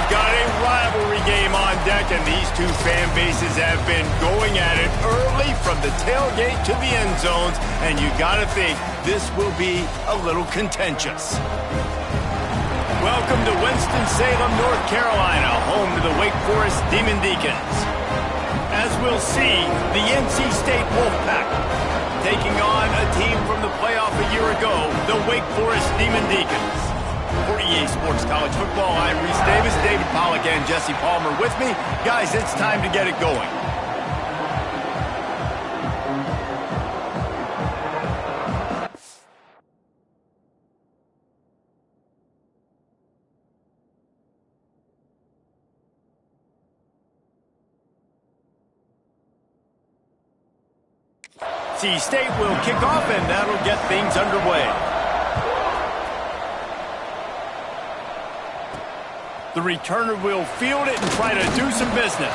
we've got a rivalry game on deck, and these two fan bases have been going at it early from the tailgate to the end zones, and you gotta think this will be a little contentious. Welcome to Winston-Salem, North Carolina, home to the Wake Forest Demon Deacons. As we'll see, the NC State Wolfpack taking on a team from the playoff a year ago, the Wake Forest Demon Deacons. For EA Sports College Football, I'm Reese Davis, David Pollack, and Jesse Palmer with me. Guys, it's time to get it going. NC State will kick off, and that'll get things underway. The returner will field it and try to do some business.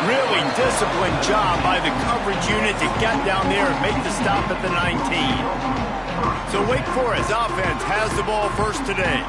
Really disciplined job by the coverage unit to get down there and make the stop at the 19. So Wake Forest offense has the ball first today.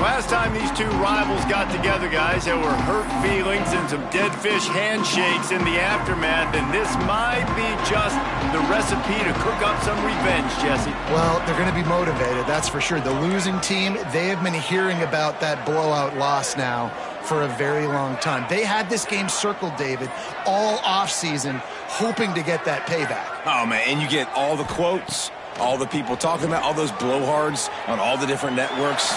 Last time these two rivals got together, guys, there were hurt feelings and some dead fish handshakes in the aftermath, and this might be just the recipe to cook up some revenge, Jesse. Well, they're going to be motivated, that's for sure. The losing team, they have been hearing about that blowout loss now for a very long time. They had this game circled, David, all offseason, hoping to get that payback. Oh, man, and you get all the quotes, all the people talking about, all those blowhards on all the different networks,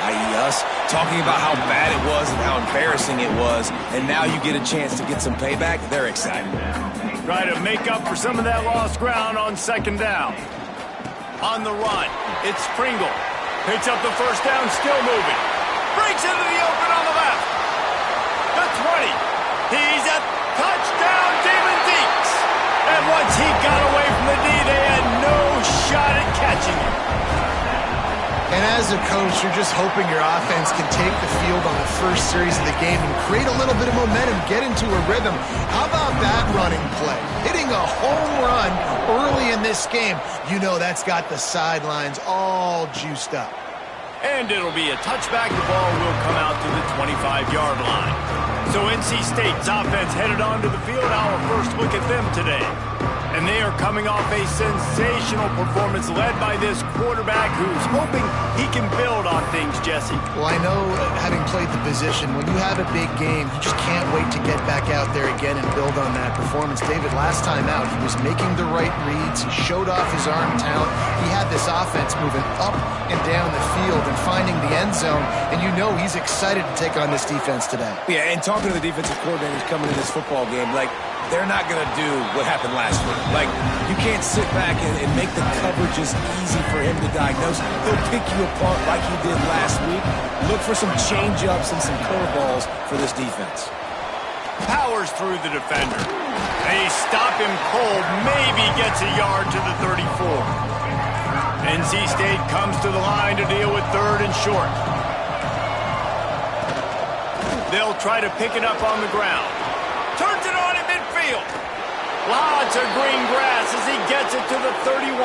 i.e. us, talking about how bad it was and how embarrassing it was, and now you get a chance to get some payback. They're excited. Try to make up for some of that lost ground on second down. On the run, it's Pringle. Picks up the first down, still moving. Breaks into the open on the left. The 20. He's a touchdown, Demon Deeks. And once he got away from the D, they had no shot at catching him. And as a coach, you're just hoping your offense can take the field on the first series of the game and create a little bit of momentum, get into a rhythm. How about that running play? Hitting a home run early in this game. You know that's got the sidelines all juiced up. And it'll be a touchback. The ball will come out to the 25-yard line. So NC State's offense headed onto the field. Our first look at them today. And they are coming off a sensational performance led by this quarterback who's hoping he can build on things, Jesse. Well, I know, having played the position, when you have a big game, you just can't wait to get back out there again and build on that performance. David, last time out, he was making the right reads. He showed off his arm talent. He had this offense moving up and down the field and finding the end zone. And you know he's excited to take on this defense today. Yeah, and talking to the defensive coordinators coming in this football game, like, they're not going to do what happened last week. Like, you can't sit back and make the coverages easy for him to diagnose. He'll pick you apart like he did last week. Look for some change-ups and some curveballs for this defense. Powers through the defender. They stop him cold, maybe gets a yard to the 34. NC State comes to the line to deal with third and short. They'll try to pick it up on the ground. Turns it on in midfield. Lots of green grass as he gets it to the 31.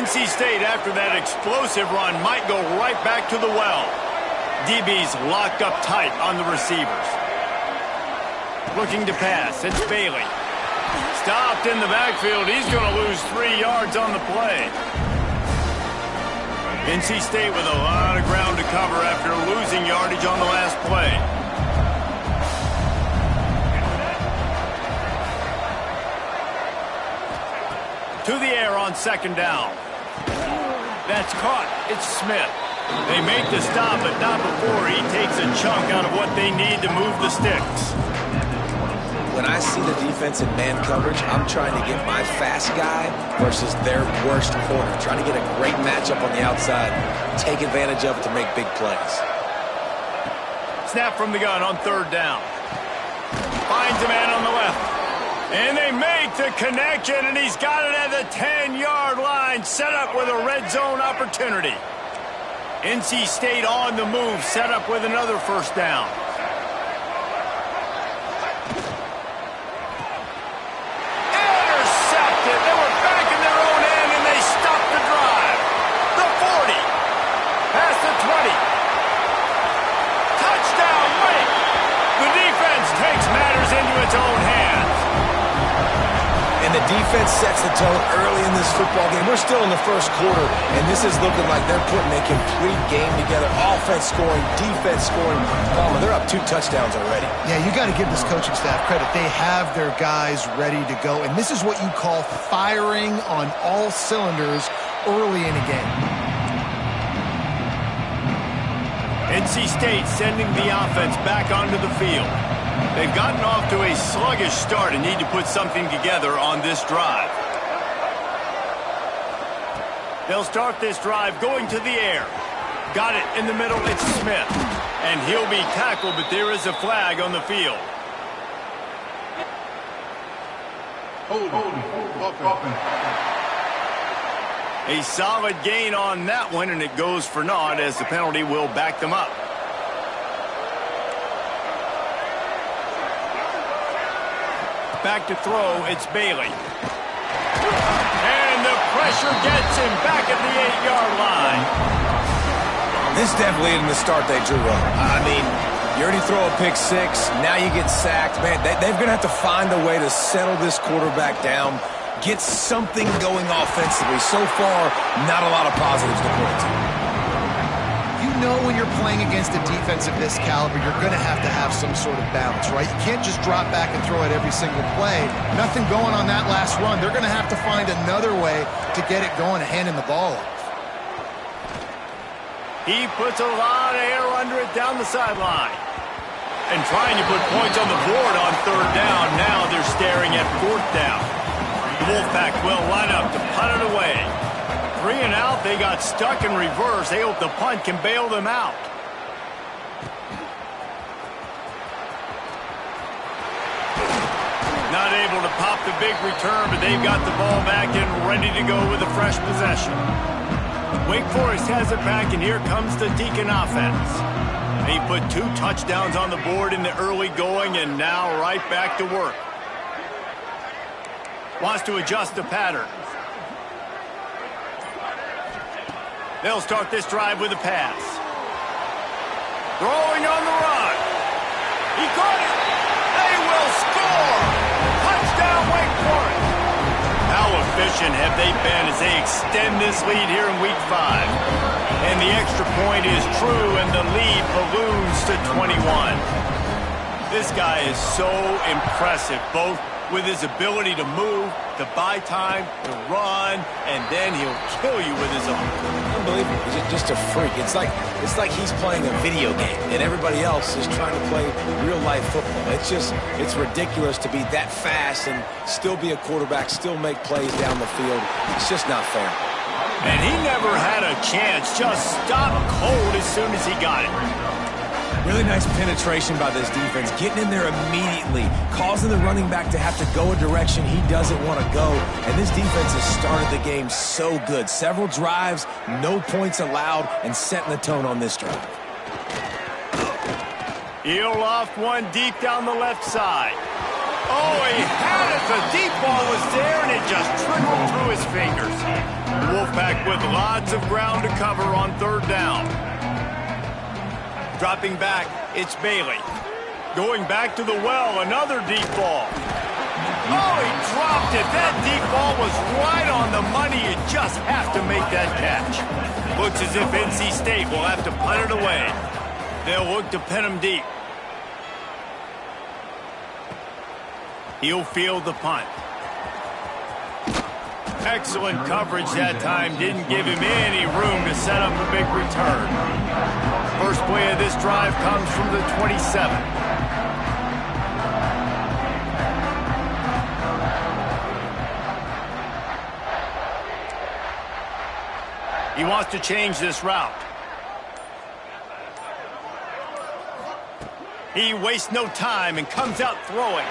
NC State, after that explosive run, might go right back to the well. DB's locked up tight on the receivers. Looking to pass, it's Bailey. Stopped in the backfield. He's going to lose 3 yards on the play. NC State with a lot of ground to cover after losing yardage on the last play. To the air on second down. That's caught. It's Smith. They make the stop, but not before he takes a chunk out of what they need to move the sticks. When I see the defense in man coverage, I'm trying to get my fast guy versus their worst corner. Trying to get a great matchup on the outside. Take advantage of it to make big plays. Snap from the gun on third down. Finds a man on the left. And they make the connection, and he's got it at the 10-yard line, set up with a red zone opportunity. NC State on the move, set up with another first down. Intercepted. They were back in their own end, and they stopped the drive. The 40. Past the 20. defense sets the tone early in this football game. We're still in the first quarter, and this is looking like they're putting a complete game together. Offense scoring, defense scoring. Palmer, they're up 2 touchdowns already. Yeah, you got to give this coaching staff credit. They have their guys ready to go, and this is what you call firing on all cylinders early in a game. NC State sending the offense back onto the field. They've gotten off to a sluggish start and need to put something together on this drive. They'll start this drive going to the air. Got it in the middle, it's Smith. And he'll be tackled, but there is a flag on the field. A solid gain on that one, and it goes for naught as the penalty will back them up. Back to throw, it's Bailey. And the pressure gets him back at the 8-yard line. This definitely isn't the start they drew up. I mean, you already throw a pick 6, now you get sacked. Man, they're going to have to find a way to settle this quarterback down, get something going offensively. So far, not a lot of positives to point to. You know when you're playing against a defense of this caliber, you're going to have some sort of balance, right? You can't just drop back and throw it every single play. Nothing going on that last run. They're going to have to find another way to get it going and handing the ball off. He puts a lot of air under it down the sideline. And trying to put points on the board on 3rd down. Now they're staring at 4th down. The Wolfpack will line up to punt it away. 3 and out, they got stuck in reverse. They hope the punt can bail them out. Not able to pop the big return, but they've got the ball back and ready to go with a fresh possession. Wake Forest has it back, and here comes the Deacon offense. They put 2 touchdowns on the board in the early going, and now right back to work. Wants to adjust the pattern. They'll start this drive with a pass. Throwing on the run. He caught it. They will score. Touchdown, Wake Forest. How efficient have they been as they extend this lead here in Week 5? And the extra point is true, and the lead balloons to 21. This guy is so impressive, both with his ability to move, to buy time, to run, and then he'll kill you with his arm. Unbelievable. He's just a freak. It's like he's playing a video game, and everybody else is trying to play real-life football. It's ridiculous to be that fast and still be a quarterback, still make plays down the field. It's just not fair. And he never had a chance. Just stopped cold as soon as he got it. Really nice penetration by this defense, getting in there immediately, causing the running back to have to go a direction he doesn't want to go. And this defense has started the game so good. Several drives, no points allowed, and setting the tone on this drive. He'll loft one deep down the left side. Oh, he had it. The deep ball was there, and it just trickled through his fingers. Wolfpack with lots of ground to cover on 3rd down. Dropping back, it's Bailey. Going back to the well, another deep ball. Oh, he dropped it. That deep ball was right on the money. You just have to make that catch. Looks as if NC State will have to punt it away. They'll look to pin him deep. He'll field the punt. Excellent coverage that time. Didn't give him any room to set up a big return. First play of this drive comes from the 27. He wants to change this route. He wastes no time and comes out throwing.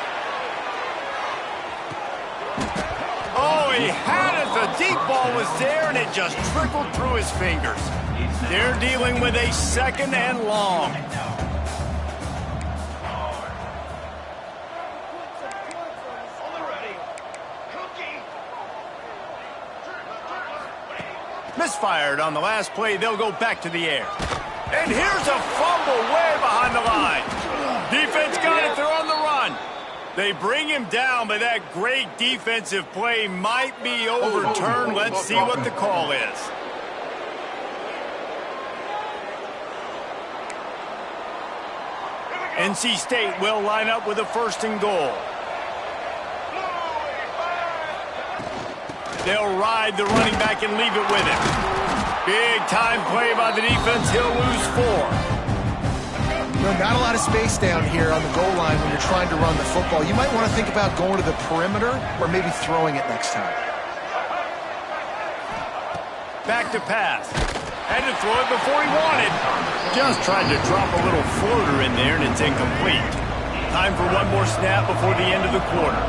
Oh, he had it. The deep ball was there, and it just trickled through his fingers. They're dealing with a 2nd and long. Misfired on the last play. They'll go back to the air. And here's a fumble way behind the line. Defense got it. They're on the run. They bring him down, but that great defensive play might be overturned. Let's see what the call is. NC State will line up with a 1st and goal. They'll ride the running back and leave it with him. Big time play by the defense. He'll lose 4. No, not a lot of space down here on the goal line when you're trying to run the football. You might want to think about going to the perimeter or maybe throwing it next time. Back to pass. Had to throw it before he wanted. Just tried to drop a little floater in there, and it's incomplete. Time for one more snap before the end of the quarter.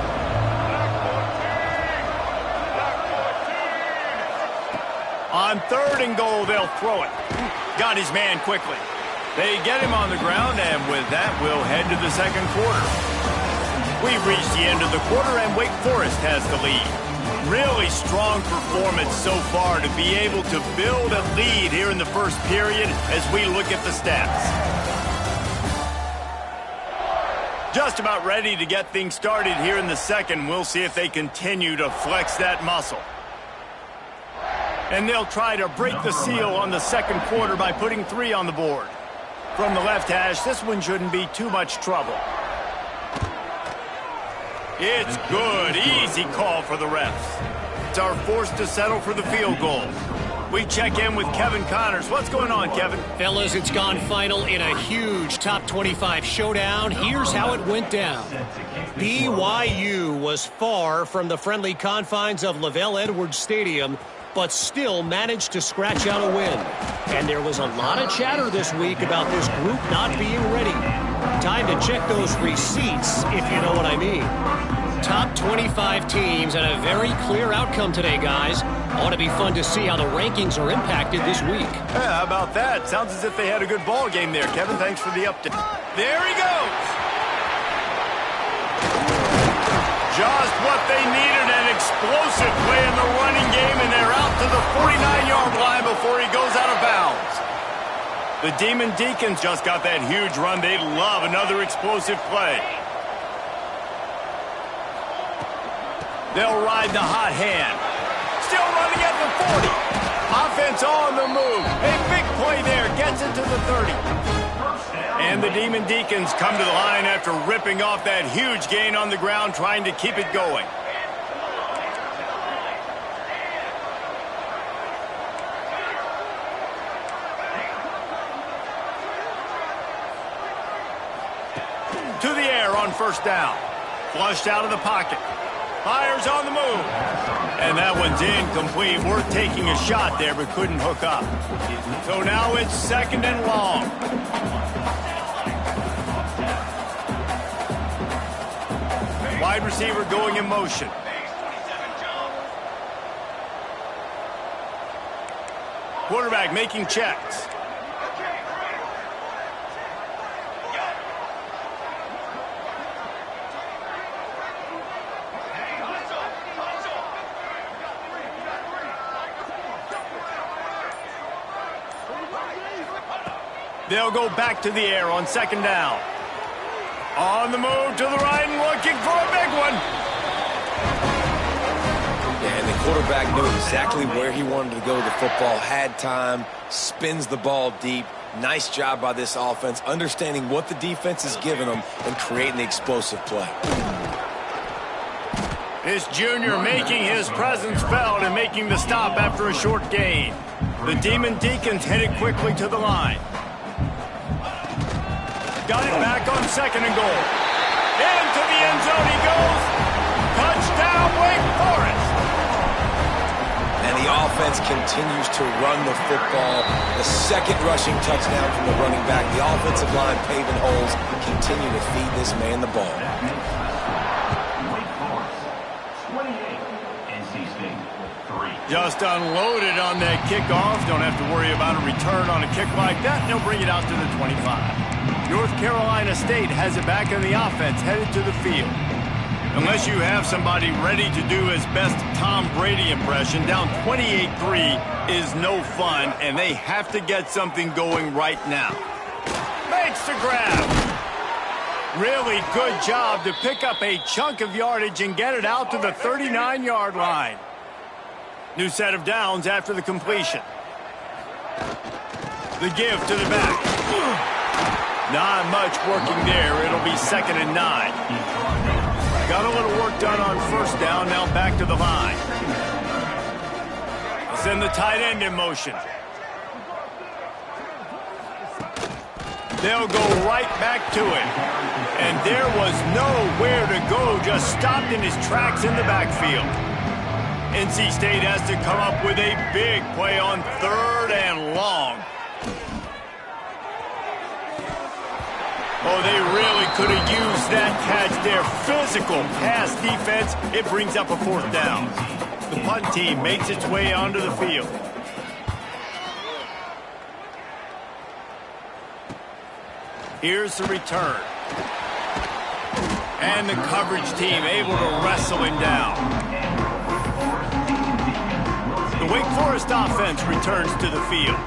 On 3rd and goal, they'll throw it. Got his man quickly. They get him on the ground, and with that, we'll head to the 2nd quarter. We've reached the end of the quarter, and Wake Forest has the lead. Really strong performance so far to be able to build a lead here in the 1st period as we look at the stats. Just about ready to get things started here in the 2nd. We'll see if they continue to flex that muscle. And they'll try to break the seal on the 2nd quarter by putting 3 on the board. From the left hash, this one shouldn't be too much trouble. It's good. Easy call for the refs. It's our force to settle for the field goal. We check in with Kevin Connors. What's going on, Kevin? Fellas, it's gone final in a huge top 25 showdown. Here's how it went down. BYU was far from the friendly confines of Lavelle Edwards Stadium, but still managed to scratch out a win. And there was a lot of chatter this week about this group not being ready. Time to check those receipts, if you know what I mean. Top 25 teams and a very clear outcome today, guys. Ought to be fun to see how the rankings are impacted this week. Yeah, how about that? Sounds as if they had a good ball game there, Kevin. Thanks for the update. There he goes. Just what they needed, an explosive play in the running game, and they're out to the 49-yard line before he goes out of bounds. The Demon Deacons just got that huge run. They'd love another explosive play. They'll ride the hot hand. Still running at the 40. Offense on the move. A big play there. Gets it to the 30. And the Demon Deacons come to the line after ripping off that huge gain on the ground, trying to keep it going. To the air on 1st down. Flushed out of the pocket. Fires on the move. And that one's incomplete. Worth taking a shot there, but couldn't hook up. So now it's 2nd and long. Wide receiver going in motion. Quarterback making checks. They'll go back to the air on 2nd down. On the move to the right and looking for a big one. Yeah, and the quarterback knew exactly where he wanted to go with the football, had time, spins the ball deep. Nice job by this offense, understanding what the defense is giving them and creating the explosive play. This junior making his presence felt and making the stop after a short gain. The Demon Deacons headed quickly to the line. Got it back on 2nd and goal. Into the end zone he goes. Touchdown, Wake Forest. And the offense continues to run the football. The 2nd rushing touchdown from the running back. The offensive line paving holes. Continue to feed this man the ball. Wake Forest, 28. NC State, 3. Just unloaded on that kickoff. Don't have to worry about a return on a kick like that. They'll bring it out to the 25. North Carolina State has it back in the offense, headed to the field. Unless you have somebody ready to do his best Tom Brady impression, down 28-3 is no fun, and they have to get something going right now. Makes the grab. Really good job to pick up a chunk of yardage and get it out to the 39-yard line. New set of downs after the completion. The give to the back. Not much working there. It'll be 2nd and 9. Got a little work done on 1st down. Now back to the line. Send the tight end in motion. They'll go right back to it. And there was nowhere to go. Just stopped in his tracks in the backfield. NC State has to come up with a big play on 3rd and long. Oh, they really could have used that catch there. Physical pass defense. It brings up a 4th down. The punt team makes its way onto the field. Here's the return. And the coverage team able to wrestle him down. The Wake Forest offense returns to the field.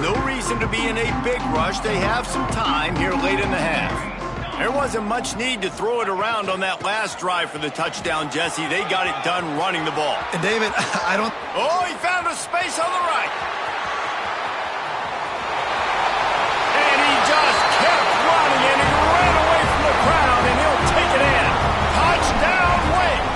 No reason to be in a big rush. They have some time here late in the half. There wasn't much need to throw it around on that last drive for the touchdown, Jesse. They got it done running the ball. And David, I don't... Oh, he found a space on the right. And he just kept running, and he ran away from the crowd, and he'll take it in. Touchdown, Wake.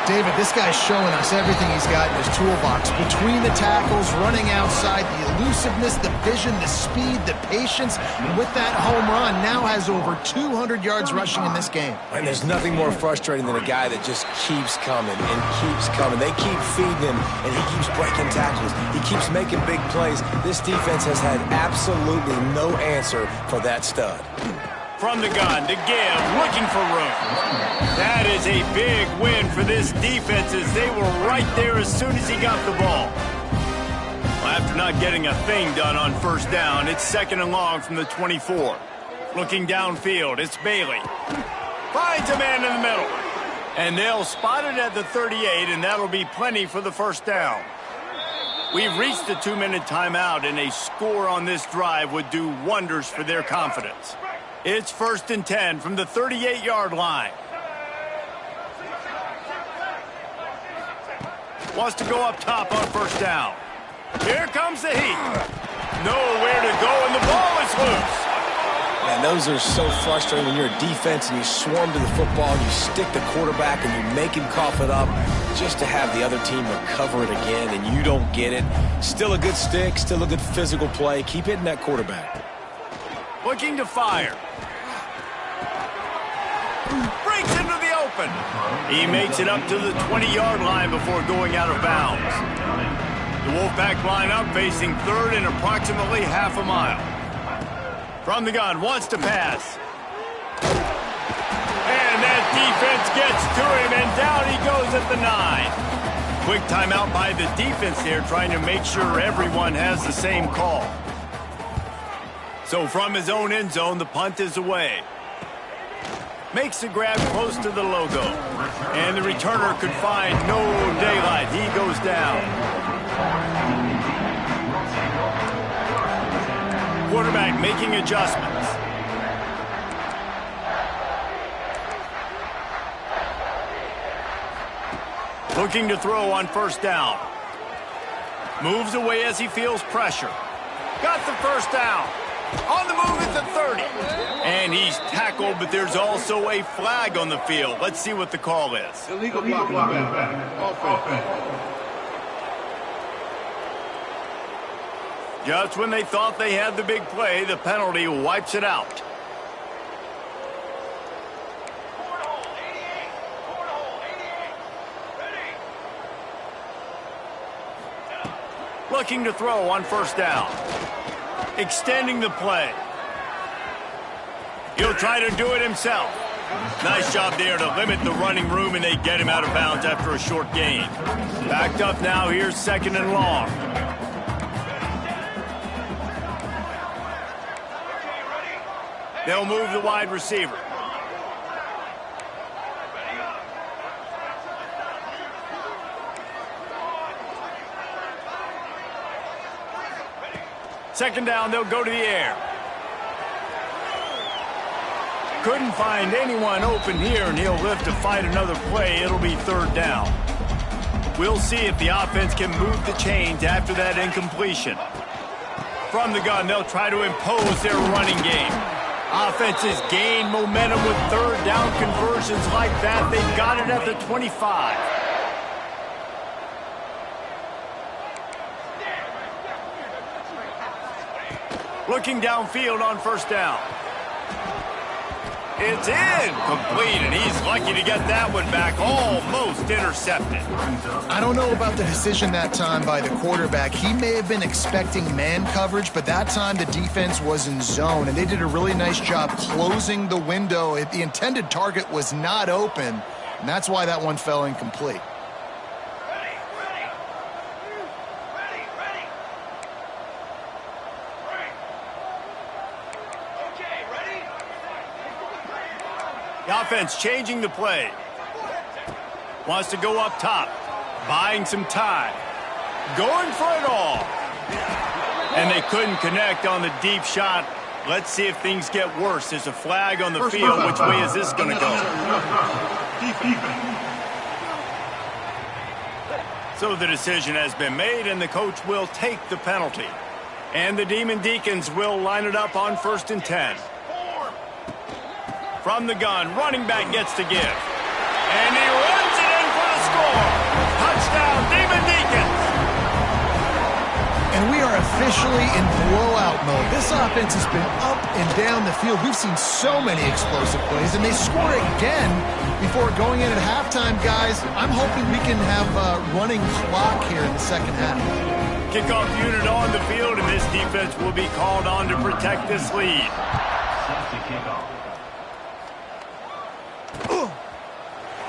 David, this guy's showing us everything he's got in his toolbox. Between the tackles, running outside, the elusiveness, the vision, the speed, the patience. And with that home run, now has over 200 yards rushing in this game. And there's nothing more frustrating than a guy that just keeps coming and keeps coming. They keep feeding him, and he keeps breaking tackles. He keeps making big plays. This defense has had absolutely no answer for that stud. From the gun to give, looking for room. That is a big win for this defense as they were right there as soon as he got the ball. Well, after not getting a thing done on 1st down, it's 2nd and long from the 24. Looking downfield, it's Bailey. Finds a man in the middle. And they'll spot it at the 38, and that'll be plenty for the 1st down. We've reached the 2-minute timeout, and a score on this drive would do wonders for their confidence. It's 1st and 10 from the 38-yard line. Wants to go up top on 1st down. Here comes the heat. Nowhere to go, and the ball is loose. Man, those are so frustrating when you're a defense and you swarm to the football, you stick the quarterback, and you make him cough it up just to have the other team recover it again, and you don't get it. Still a good stick, still a good physical play. Keep hitting that quarterback. Looking to fire. Breaks into the open. He makes it up to the 20-yard line before going out of bounds. The Wolfpack line up facing 3rd and approximately half a mile. From the gun, wants to pass. And that defense gets to him, and down he goes at the 9. Quick timeout by the defense there, trying to make sure everyone has the same call. So from his own end zone, the punt is away. Makes the grab close to the logo. And the returner could find no daylight. He goes down. Quarterback making adjustments. Looking to throw on 1st down. Moves away as he feels pressure. Got the 1st down. On the move at the 30. And he's tackled, but there's also a flag on the field. Let's see what the call is. Illegal blocking offense. Just when they thought they had the big play, the penalty wipes it out. Looking to throw on 1st down. Extending the play. He'll try to do it himself. Nice job there to limit the running room, and they get him out of bounds after a short gain. Backed up now, here's 2nd and long. They'll move the wide receiver. Second down, they'll go to the air. Couldn't find anyone open here, and he'll live to fight another play. It'll be third down. We'll see if the offense can move the chains after that incompletion. From the gun, they'll try to impose their running game. Offenses gain momentum with third down conversions like that. They've got it at the 25. Looking downfield on first down. It's in. Complete, and he's lucky to get that one back. Almost intercepted. I don't know about the decision that time by the quarterback. He may have been expecting man coverage, but that time the defense was in zone, and they did a really nice job closing the window. The intended target was not open, and that's why that one fell incomplete. The offense changing the play. Wants to go up top. Buying some time. Going for it all. And they couldn't connect on the deep shot. Let's see if things get worse. There's a flag on the field. Which way is this going to go? So the decision has been made, and the coach will take the penalty. And the Demon Deacons will line it up on 1st and 10. From the gun, running back gets to give. And he runs it in for the score. Touchdown, Demon Deacons. And we are officially in blowout mode. This offense has been up and down the field. We've seen so many explosive plays, and they score again before going in at halftime, guys. I'm hoping we can have a running clock here in the second half. Kickoff unit on the field, and this defense will be called on to protect this lead.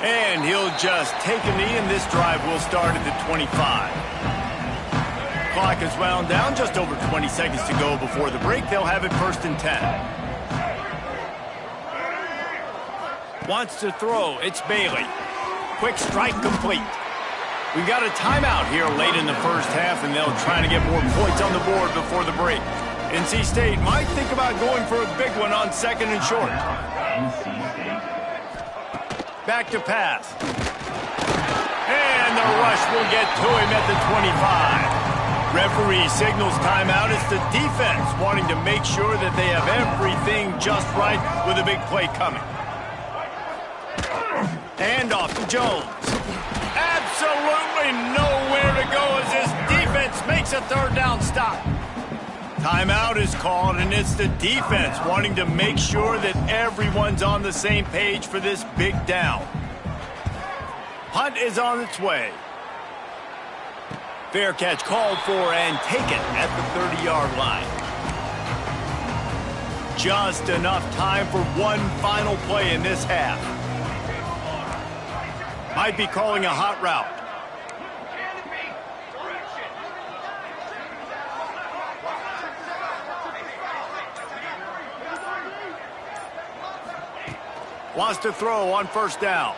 And he'll just take a knee, and this drive will start at the 25. Clock is wound down, just over 20 seconds to go before the break. They'll have it 1st and 10. Wants to throw. It's Bailey. Quick strike complete. We've got a timeout here late in the first half, and they'll try to get more points on the board before the break. NC State might think about going for a big one on 2nd and short. Back to pass. And the rush will get to him at the 25. Referee signals timeout. It's the defense wanting to make sure that they have everything just right with a big play coming. And off to Jones. Absolutely nowhere to go as this defense makes a third down stop. Timeout is called, and it's the defense wanting to make sure that everyone's on the same page for this big down. Punt is on its way. Fair catch called for and taken at the 30-yard line. Just enough time for one final play in this half. Might be calling a hot route. Wants to throw on 1st down.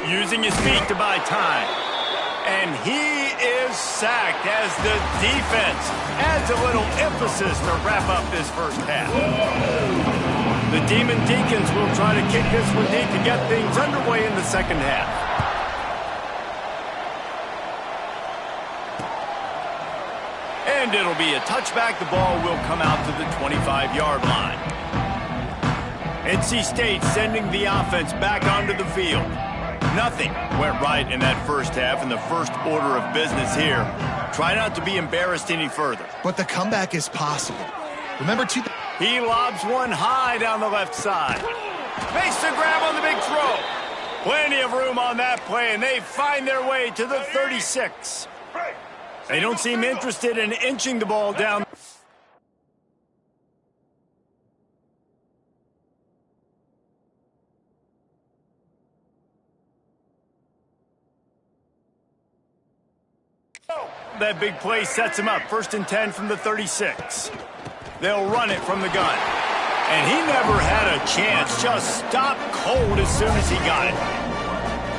Using his feet to buy time. And he is sacked as the defense adds a little emphasis to wrap up this first half. The Demon Deacons will try to kick this one deep to get things underway in the second half. And it'll be a touchback. The ball will come out to the 25-yard line. NC State sending the offense back onto the field. Nothing went right in that first half, and the first order of business here. Try not to be embarrassed any further. But the comeback is possible. Remember, he lobs one high down the left side. Makes the grab on the big throw. Plenty of room on that play, and they find their way to the 36. They don't seem interested in inching the ball down. That big play sets him up. 1st and 10 from the 36. They'll run it from the gun. And he never had a chance. Just stopped cold as soon as he got it.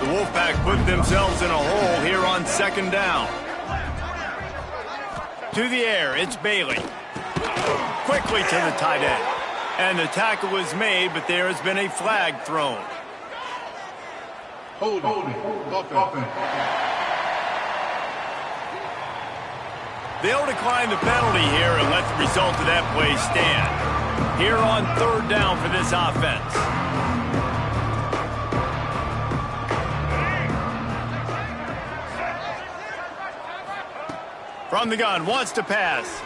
The Wolfpack put themselves in a hole here on 2nd down. To the air, it's Bailey. Quickly to the tight end. And the tackle is made, but there has been a flag thrown. Holding. Offense. They'll decline the penalty here and let the result of that play stand. Here on third down for this offense. From the gun, wants to pass.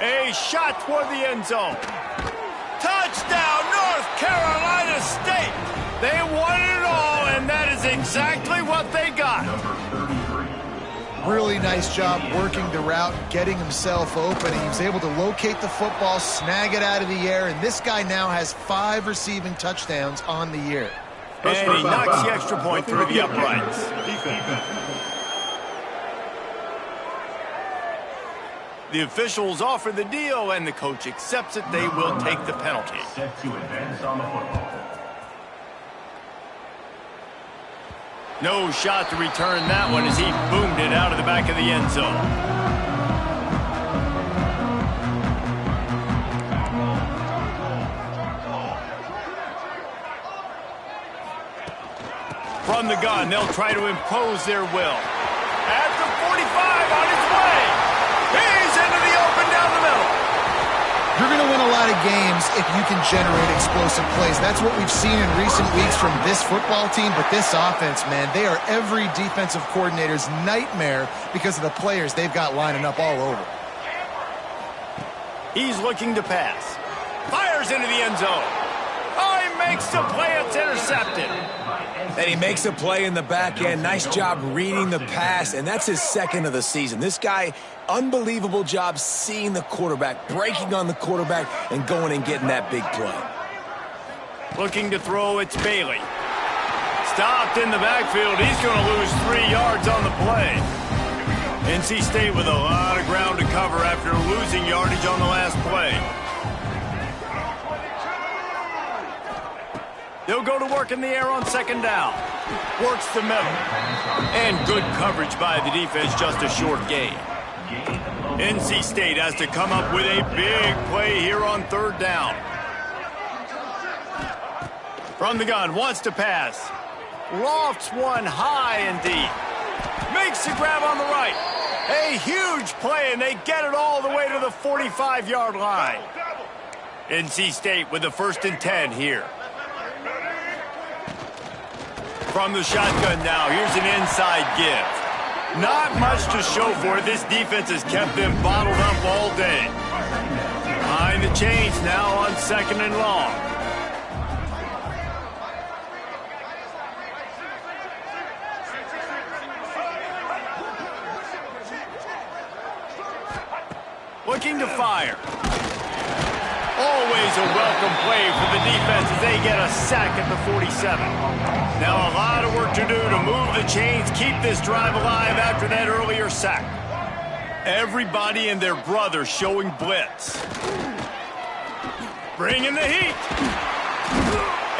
A shot toward the end zone. Touchdown, North Carolina State! They won it all, and that is exactly what they got. Really nice job working the route, getting himself open. He was able to locate the football, snag it out of the air, and this guy now has 5 receiving touchdowns on the year. And he knocks the extra point through the uprights. The officials offer the deal, and the coach accepts it. They will take the penalty. Set to advance on the football. No shot to return that one as he boomed it out of the back of the end zone. From the gun, they'll try to impose their will. At the 45, on his way. He's into the open down the middle. You're going to win a lot of games if you can generate explosive plays. That's what we've seen in recent weeks from this football team, but this offense, man, they are every defensive coordinator's nightmare because of the players they've got lining up all over. He's looking to pass. Fires into the end zone. Oh, he makes the play. It's intercepted. And he makes a play in the back end. Nice job reading the pass, and that's his second of the season. This guy, unbelievable job seeing the quarterback, breaking on the quarterback, and going and getting that big play. Looking to throw, it's Bailey. Stopped in the backfield. He's going to lose 3 yards on the play. NC State with a lot of ground to cover after losing yardage on the last play. They'll go to work in the air on second down. Works the middle. And good coverage by the defense, just a short gain. NC State has to come up with a big play here on third down. From the gun, wants to pass. Lofts one high and deep. Makes the grab on the right. A huge play, and they get it all the way to the 45-yard line. NC State with the 1st and 10 here. From the shotgun now, here's an inside give. Not much to show for it. This defense has kept them bottled up all day. Behind the chains now on 2nd and long. Looking to fire. Always a welcome play for the defense as they get a sack at the 47. Now a lot of work to do to move the chains, keep this drive alive after that earlier sack. Everybody and their brother showing blitz. Bringing the heat.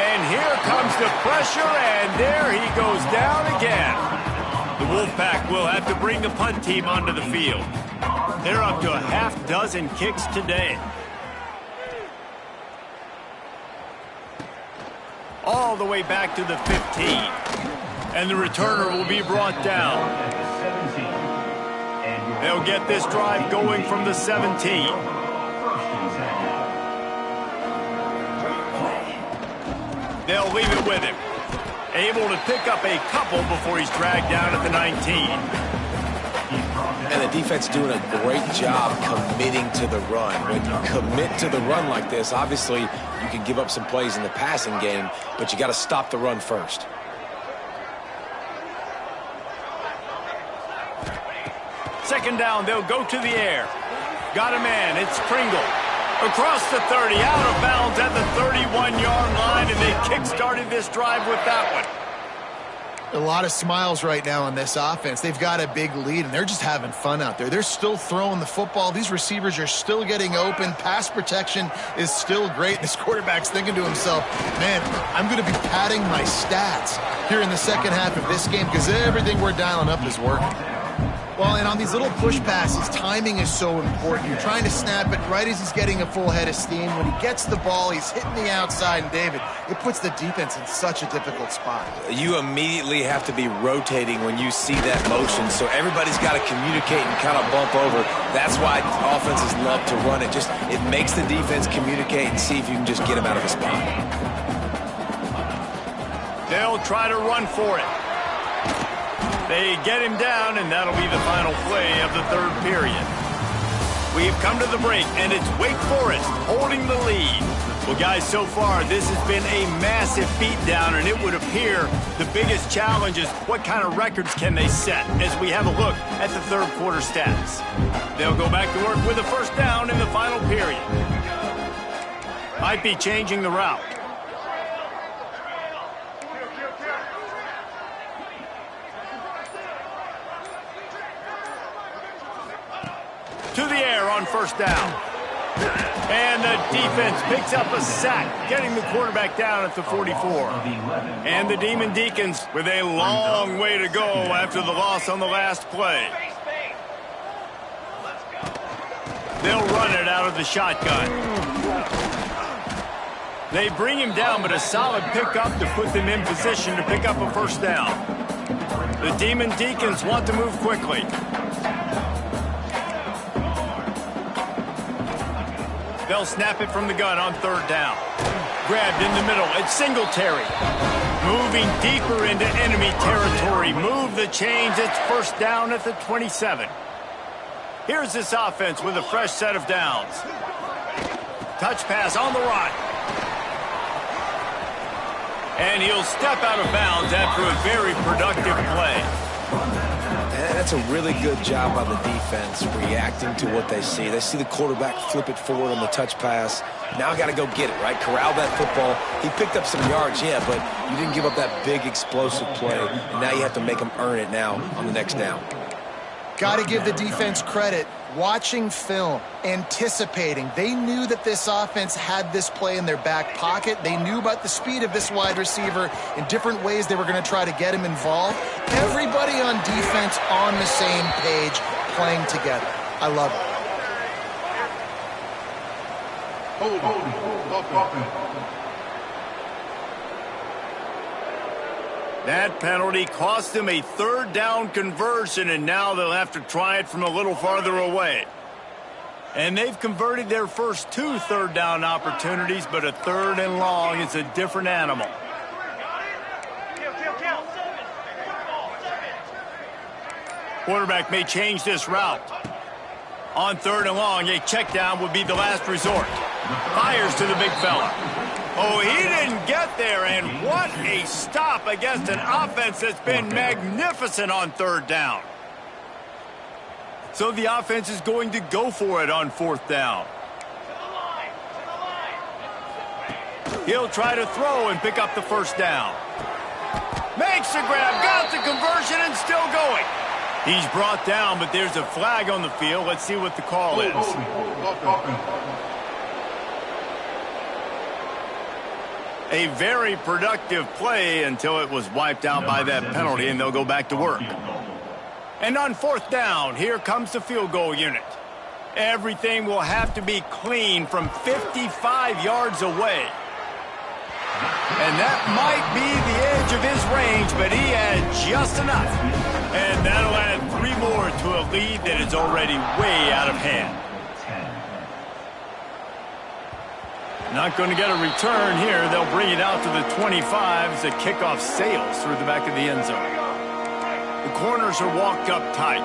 And here comes the pressure, and there he goes down again. The Wolfpack will have to bring the punt team onto the field. They're up to a half-dozen kicks today. All the way back to the 15. And the returner will be brought down. They'll get this drive going from the 17. They'll leave it with him. Able to pick up a couple before he's dragged down at the 19. And the defense doing a great job committing to the run. When you commit to the run like this, obviously you can give up some plays in the passing game, but you got to stop the run first. Second down, they'll go to the air. Got a man, it's Pringle. Across the 30, out of bounds at the 31-yard line, and they kick-started this drive with that one. A lot of smiles right now on this offense. They've got a big lead, and they're just having fun out there. They're still throwing the football. These receivers are still getting open. Pass protection is still great. This quarterback's thinking to himself, man, I'm going to be padding my stats here in the second half of this game because everything we're dialing up is working. Well, and on these little push passes, timing is so important. You're trying to snap it right as he's getting a full head of steam. When he gets the ball, he's hitting the outside, and David, it puts the defense in such a difficult spot. You immediately have to be rotating when you see that motion, so everybody's got to communicate and kind of bump over. That's why offenses love to run it. It makes the defense communicate and see if you can just get him out of a spot. They'll try to run for it. They get him down, and that'll be the final play of the third period. We've come to the break, and it's Wake Forest holding the lead. Well, guys, so far, this has been a massive beatdown, and it would appear the biggest challenge is what kind of records can they set as we have a look at the third quarter stats. They'll go back to work with a first down in the final period. Might be changing the route. To the air on first down. And the defense picks up a sack, getting the quarterback down at the 44. And the Demon Deacons with a long way to go after the loss on the last play. They'll run it out of the shotgun. They bring him down, but a solid pickup to put them in position to pick up a first down. The Demon Deacons want to move quickly. They'll snap it from the gun on third down. Grabbed in the middle. It's Singletary. Moving deeper into enemy territory. Move the chains. It's first down at the 27. Here's this offense with a fresh set of downs. Touch pass on the run. And he'll step out of bounds after a very productive play. That's a really good job by the defense, reacting to what they see. They see the quarterback flip it forward on the touch pass. Now got to go get it, right? Corral that football. He picked up some yards, yeah, but you didn't give up that big explosive play. And now you have to make them earn it now on the next down. Got to give the defense credit. Watching film, anticipating. They knew that this offense had this play in their back pocket. They knew about the speed of this wide receiver in different ways they were going to try to get him involved. Everybody on defense on the same page, playing together. I love it. That penalty cost them a third down conversion, and now they'll have to try it from a little farther away. And they've converted their first two third down opportunities, but a third and long is a different animal. Quarterback may change this route. On third and long, a check down would be the last resort. Fires to the big fella. Oh, he didn't get there, and what a stop against an offense that's been magnificent on third down. So the offense is going to go for it on fourth down. He'll try to throw and pick up the first down. Makes the grab, got the conversion, and still going. He's brought down, but there's a flag on the field. Let's see what the call is. A very productive play until it was wiped out by that penalty, and they'll go back to work. And on fourth down, here comes the field goal unit. Everything will have to be clean from 55 yards away. And that might be the edge of his range, but he had just enough. And that'll add 3 more to a lead that is already way out of hand. Not going to get a return here. They'll bring it out to the 25 as the kickoff sails through the back of the end zone. The corners are walked up tight.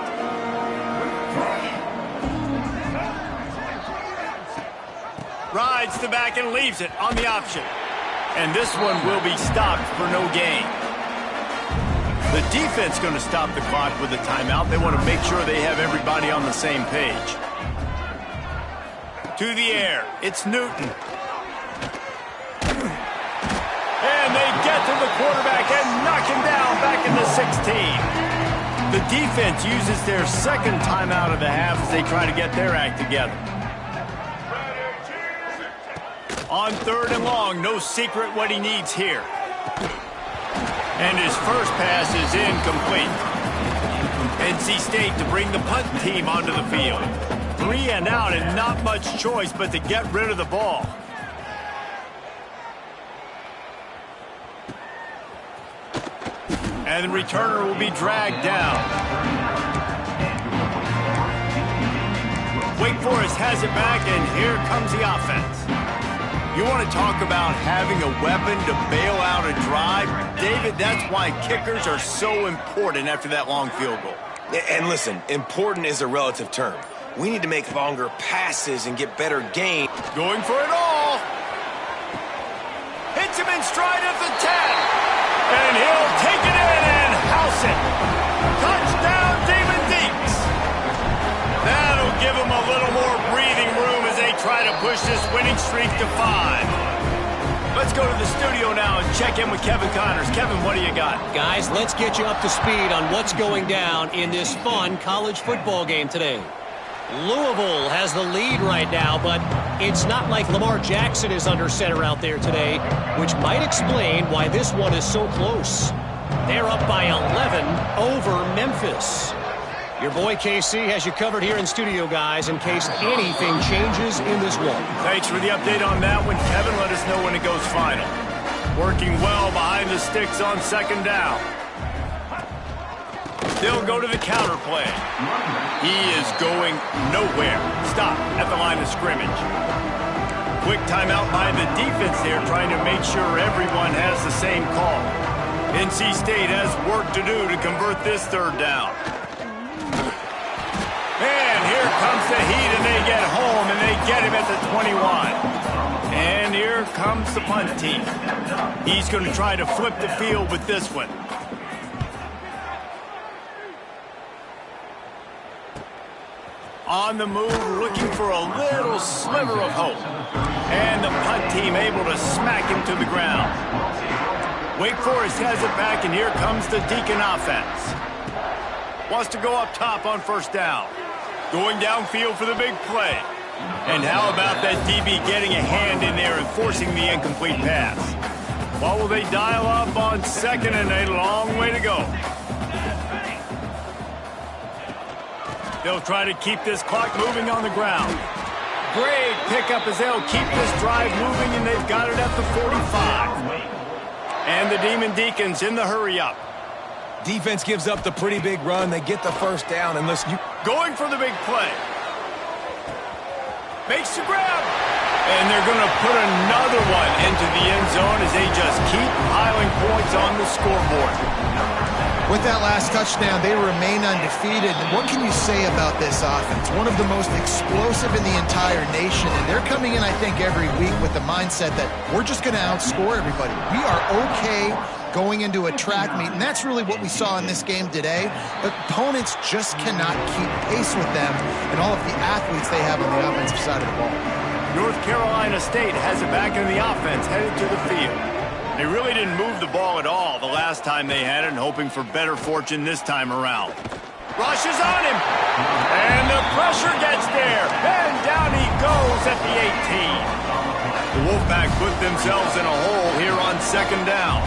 Rides the back and leaves it on the option. And this one will be stopped for no gain. The defense going to stop the clock with a timeout. They want to make sure they have everybody on the same page. To the air. It's Newton. And they get to the quarterback and knock him down back in the 16. The defense uses their second timeout of the half as they try to get their act together. On third and long, no secret what he needs here. And his first pass is incomplete. NC State to bring the punt team onto the field. 3 and out and not much choice but to get rid of the ball. And the returner will be dragged down. Wake Forest has it back, and here comes the offense. You want to talk about having a weapon to bail out a drive? David, that's why kickers are so important after that long field goal. And listen, important is a relative term. We need to make longer passes and get better gain. Going for it all. Hits him in stride at the 10. And he'll take it in and house it. Touchdown, Damon Deeks. That'll give him a little more breathing room as they try to push this winning streak to 5. Let's go to the studio now and check in with Kevin Connors. Kevin, what do you got? Guys, let's get you up to speed on what's going down in this fun college football game today. Louisville has the lead right now, but it's not like Lamar Jackson is under center out there today, which might explain why this one is so close. They're up by 11 over Memphis. Your boy KC has you covered here in studio, guys, in case anything changes in this one. Thanks for the update on that one, Kevin. Let us know when it goes final. Working well behind the sticks on second down. They'll go to the counter play. He is going nowhere. Stop at the line of scrimmage. Quick timeout by the defense there, trying to make sure everyone has the same call. NC State has work to do to convert this third down. And here comes the heat, and they get home, and they get him at the 21. And here comes the punt team. He's going to try to flip the field with this one. On the move, looking for a little sliver of hope. And the punt team able to smack him to the ground. Wake Forest has it back, and here comes the Deacon offense. Wants to go up top on first down. Going downfield for the big play. And how about that DB getting a hand in there and forcing the incomplete pass? What will they dial up on second, and a long way to go? They'll try to keep this clock moving on the ground. Great pickup as they'll keep this drive moving, and they've got it at the 45. And the Demon Deacons in the hurry-up. Defense gives up the pretty big run. They get the first down, and listen, going for the big play. Makes the grab. And they're going to put another one into the end zone as they just keep piling points on the scoreboard. With that last touchdown, they remain undefeated. What can you say about this offense? One of the most explosive in the entire nation, and they're coming in, I think, every week with the mindset that we're just going to outscore everybody. We are okay going into a track meet, and that's really what we saw in this game today. But opponents just cannot keep pace with them and all of the athletes they have on the offensive side of the ball. North Carolina State has it back in the offense, headed to the field. They really didn't move the ball at all the last time they had it, and hoping for better fortune this time around. Rushes on him, and the pressure gets there, and down he goes at the 18. The Wolfpack put themselves in a hole here on second down.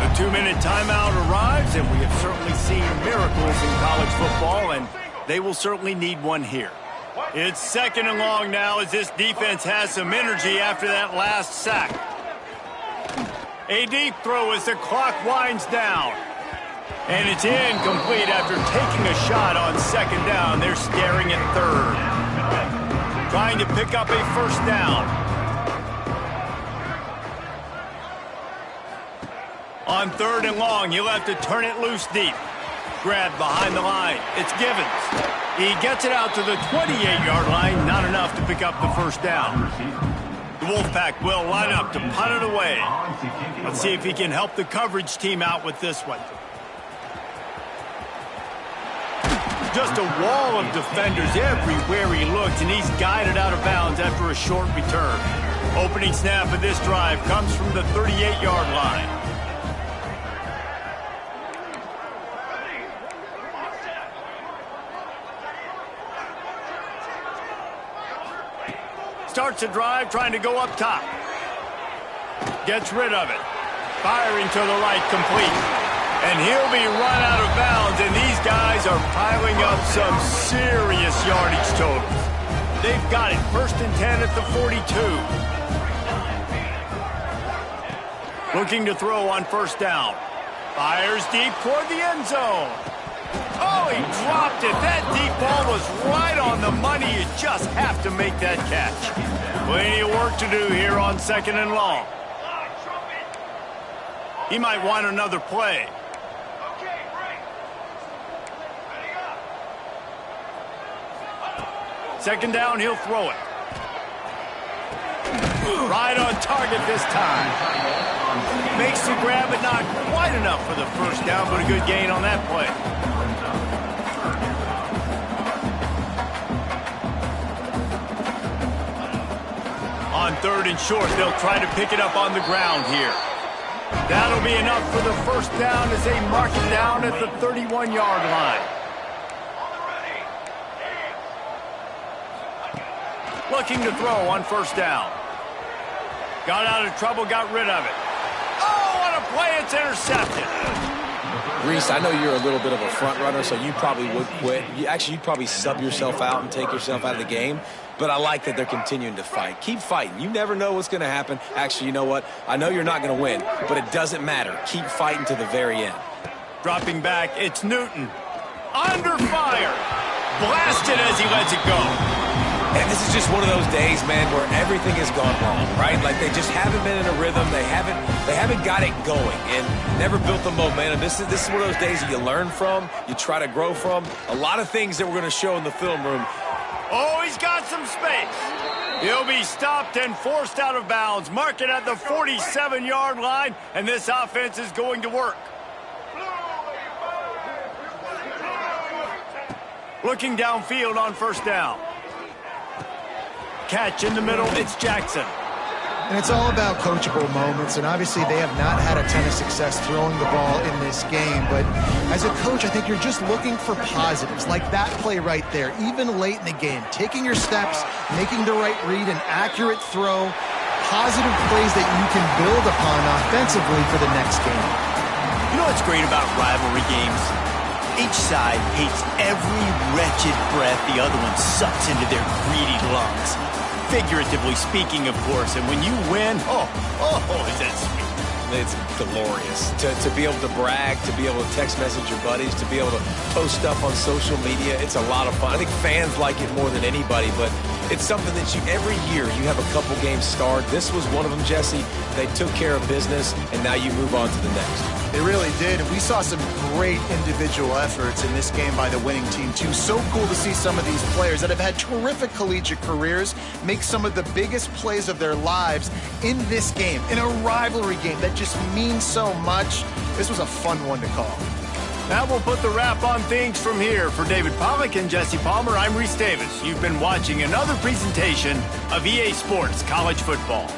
The 2-minute timeout arrives, and we have certainly seen miracles in college football, and they will certainly need one here. It's second and long now as this defense has some energy after that last sack. A deep throw as the clock winds down. And it's incomplete after taking a shot on second down. They're staring at third. Trying to pick up a first down. On third and long, he'll have to turn it loose deep. Grabbed behind the line. It's Givens. He gets it out to the 28-yard line. Not enough to pick up the first down. The Wolfpack will line up to punt it away. Let's see if he can help the coverage team out with this one. Just a wall of defenders everywhere he looks, and he's guided out of bounds after a short return. Opening snap of this drive comes from the 38-yard line. Starts a drive trying to go up top. Gets rid of it. Firing to the right, complete. And he'll be run out of bounds, and these guys are piling up some serious yardage totals. They've got it 1st and 10 at the 42. Looking to throw on 1st down. Fires deep toward the end zone. Oh, he dropped it. That deep ball was right on the money. You just have to make that catch. Plenty of work to do here on 2nd and long. He might want another play. Second down, he'll throw it. Right on target this time. Makes the grab, but not quite enough for the 1st down, but a good gain on that play. On 3rd and short, they'll try to pick it up on the ground here. That'll be enough for the 1st down as they mark it down at the 31-yard line. Looking to throw on 1st down. Got out of trouble, got rid of it. Oh, what a play, it's intercepted. Reese, I know you're a little bit of a front runner, so you probably would quit. You'd probably sub yourself out and take yourself out of the game. But I like that they're continuing to fight. Keep fighting. You never know what's going to happen. Actually, you know what? I know you're not going to win, but it doesn't matter. Keep fighting to the very end. Dropping back, it's Newton. Under fire. Blasted as he lets it go. And this is just one of those days, man, where everything has gone wrong, right? Like they just haven't been in a rhythm. They haven't got it going and never built the momentum. This is one of those days that you learn from, you try to grow from. A lot of things that we're going to show in the film room. Oh, he's got some space. He'll be stopped and forced out of bounds. Mark it at the 47-yard line, and this offense is going to work. Looking downfield on 1st down. Catch in the middle, it's Jackson. And it's all about coachable moments, and obviously they have not had a ton of success throwing the ball in this game, but as a coach, I think you're just looking for positives, like that play right there, even late in the game, taking your steps, making the right read, an accurate throw, positive plays that you can build upon offensively for the next game. You know what's great about rivalry games? Each side hates every wretched breath the other one sucks into their greedy lungs. Figuratively speaking, of course, and when you win, oh, is that sweet. It's glorious. To be able to brag, to be able to text message your buddies, to be able to post stuff on social media, it's a lot of fun. I think fans like it more than anybody, but it's something that every year you have a couple games start. This was one of them, Jesse. They took care of business, and now you move on to the next. They really did, and we saw some great individual efforts in this game by the winning team, too. So cool to see some of these players that have had terrific collegiate careers make some of the biggest plays of their lives in this game, in a rivalry game that just means so much. This was a fun one to call. That will put the wrap on things from here. For David Pollack and Jesse Palmer, I'm Reese Davis. You've been watching another presentation of EA Sports College Football.